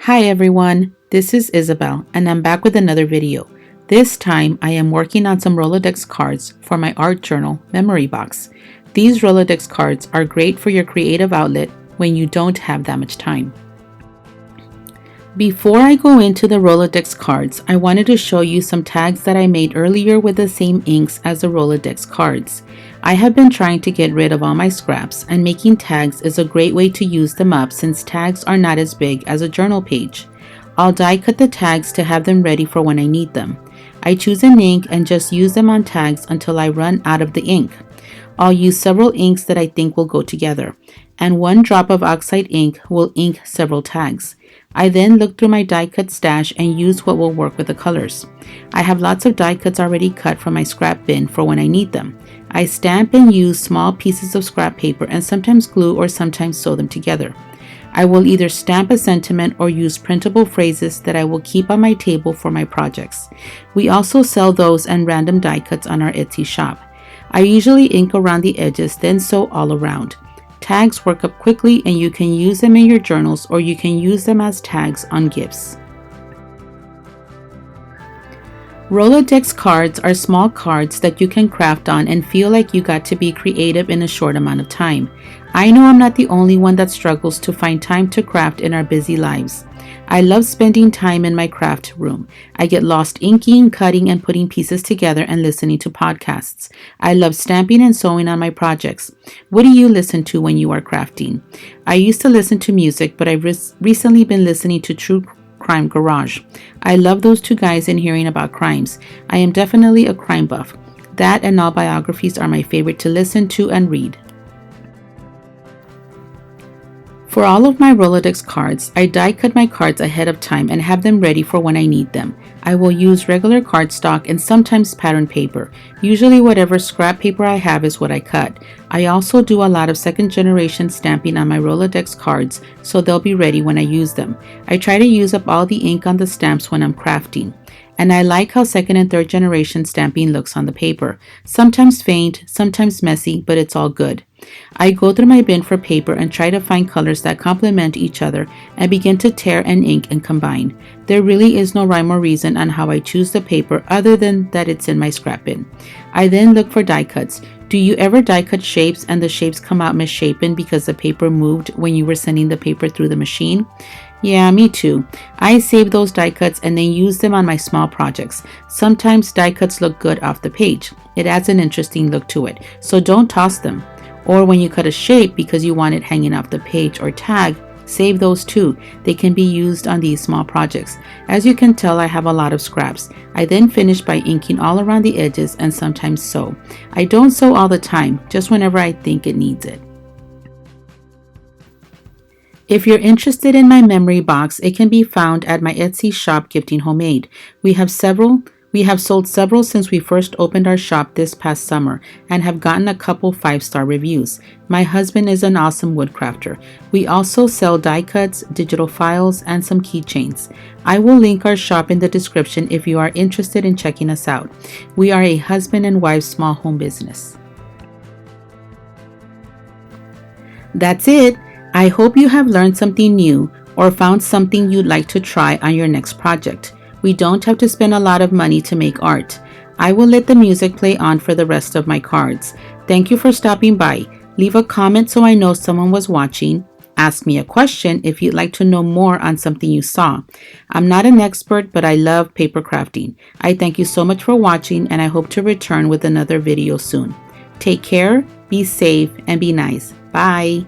Hi everyone, this is Isabel and I'm back with another video. This time I am working on some Rolodex cards for my art journal memory box. These Rolodex cards are great for your creative outlet when you don't have that much time. Before I go into the Rolodex cards, I wanted to show you some tags that I made earlier with the same inks as the Rolodex cards. I have been trying to get rid of all my scraps, and making tags is a great way to use them up since tags are not as big as a journal page. I'll die cut the tags to have them ready for when I need them. I choose an ink and just use them on tags until I run out of the ink. I'll use several inks that I think will go together, and one drop of oxide ink will ink several tags. I then look through my die cut stash and use what will work with the colors. I have lots of die cuts already cut from my scrap bin for when I need them. I stamp and use small pieces of scrap paper and sometimes glue or sometimes sew them together. I will either stamp a sentiment or use printable phrases that I will keep on my table for my projects. We also sell those and random die cuts on our Etsy shop. I usually ink around the edges, then sew all around. Tags work up quickly and you can use them in your journals or you can use them as tags on gifts. Rolodex cards are small cards that you can craft on and feel like you got to be creative in a short amount of time. I know I'm not the only one that struggles to find time to craft in our busy lives. I love spending time in my craft room. I get lost inking, cutting, and putting pieces together and listening to podcasts. I love stamping and sewing on my projects. What do you listen to when you are crafting? I used to listen to music, but I've recently been listening to True Crime Garage. I love those two guys and hearing about crimes. I am definitely a crime buff. That and all biographies are my favorite to listen to and read. For all of my Rolodex cards, I die cut my cards ahead of time and have them ready for when I need them. I will use regular cardstock and sometimes pattern paper. Usually whatever scrap paper I have is what I cut. I also do a lot of second generation stamping on my Rolodex cards, so they'll be ready when I use them. I try to use up all the ink on the stamps when I'm crafting. And I like how second and third generation stamping looks on the paper. Sometimes faint, sometimes messy, but it's all good. I go through my bin for paper and try to find colors that complement each other and begin to tear and ink and combine. There really is no rhyme or reason on how I choose the paper other than that it's in my scrap bin. I then look for die cuts. Do you ever die cut shapes and the shapes come out misshapen because the paper moved when you were sending the paper through the machine? Yeah, me too. I save those die cuts and then use them on my small projects. Sometimes die cuts look good off the page. It adds an interesting look to it, so don't toss them. Or when you cut a shape because you want it hanging off the page or tag, save those too. They can be used on these small projects. As you can tell, I have a lot of scraps. I then finish by inking all around the edges and sometimes sew. I don't sew all the time, just whenever I think it needs it. If you're interested in my memory box, it can be found at my Etsy shop, Gifting Homemade. We have sold several since we first opened our shop this past summer and have gotten a couple 5-star reviews. My husband is an awesome woodcrafter. We also sell die cuts, digital files, and some keychains. I will link our shop in the description if you are interested in checking us out. We are a husband and wife small home business. That's it. I hope you have learned something new or found something you'd like to try on your next project. We don't have to spend a lot of money to make art. I will let the music play on for the rest of my cards. Thank you for stopping by. Leave a comment so I know someone was watching. Ask me a question if you'd like to know more on something you saw. I'm not an expert, but I love paper crafting. I thank you so much for watching and I hope to return with another video soon. Take care, be safe, and be nice. Bye.